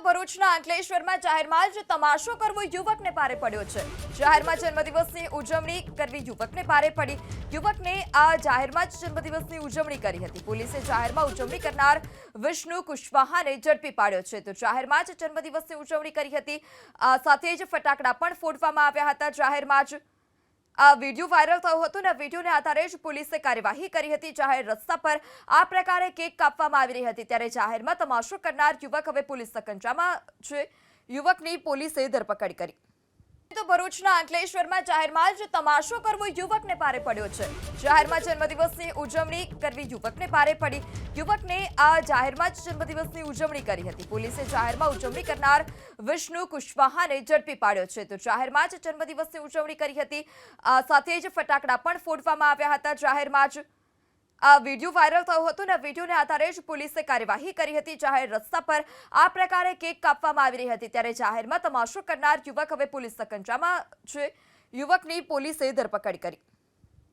ભરૂચના અંકલેશ્વરમાં જાહેરમાં જ તમાશો કરવો યુવકને ભારે પડ્યો છે। જાહેરમાં જન્મદિવસની ઉજવણી કરવી યુવકને ભારે પડી। યુવકને આ જાહેરમાં જ જન્મદિવસની ઉજવણી કરી હતી। પોલીસે જાહેરમાં ઉજવણી કરનાર વિષ્ણુ કુશવાહાને ઝડપી પાડ્યો છે। તો જાહેરમાં જ જન્મદિવસની ઉજવણી કરી હતી, સાથે જ ફટાકડા પણ ફોડવામાં આવ્યા હતા। જાહેરમાં જ આ વિડીયો વાયરલ થયો હતો અને વિડીયોને આધારે જ પોલીસે કાર્યવાહી કરી હતી। જાહેર રસ્તા પર આ પ્રકારે કેક કાપવામાં આવી રહી હતી, ત્યારે જાહેરમાં તમાશો કરનાર યુવક હવે પોલીસ સકંજામાં છે। યુવકની પોલીસે ધરપકડ કરી। તો ભરૂચના અંકલેશ્વરમાં જાહેરમાં જ તમાશો કરવો યુવકને ભારે પડ્યો છે। જાહેરમાં જન્મદિવસની ઉજવણી કરવી યુવકને ભારે પડી। યુવકને આ જાહેરમાં જ જન્મદિવસની ઉજવણી કરી હતી। પોલીસે જાહેરમાં ઉજવણી કરનાર વિષ્ણુ કુશવાહાને ઝડપી પાડ્યો છે। તો જાહેરમાં જ જન્મદિવસની ઉજવણી કરી હતી, સાથે જ ફટાકડા પણ ફોડવામાં આવ્યા હતા। જાહેરમાં જ આ વિડીયો વાયરલ થયો હતો અને વિડીયોને આધારે જ પોલીસે કાર્યવાહી કરી હતી। જાહેર રસ્તા પર આ પ્રકારે કેક કાપવામાં આવી રહી હતી, ત્યારે જાહેરમાં તમાશો કરનાર યુવક હવે પોલીસ સકંજામાં છે। યુવકની પોલીસે ધરપકડ કરી।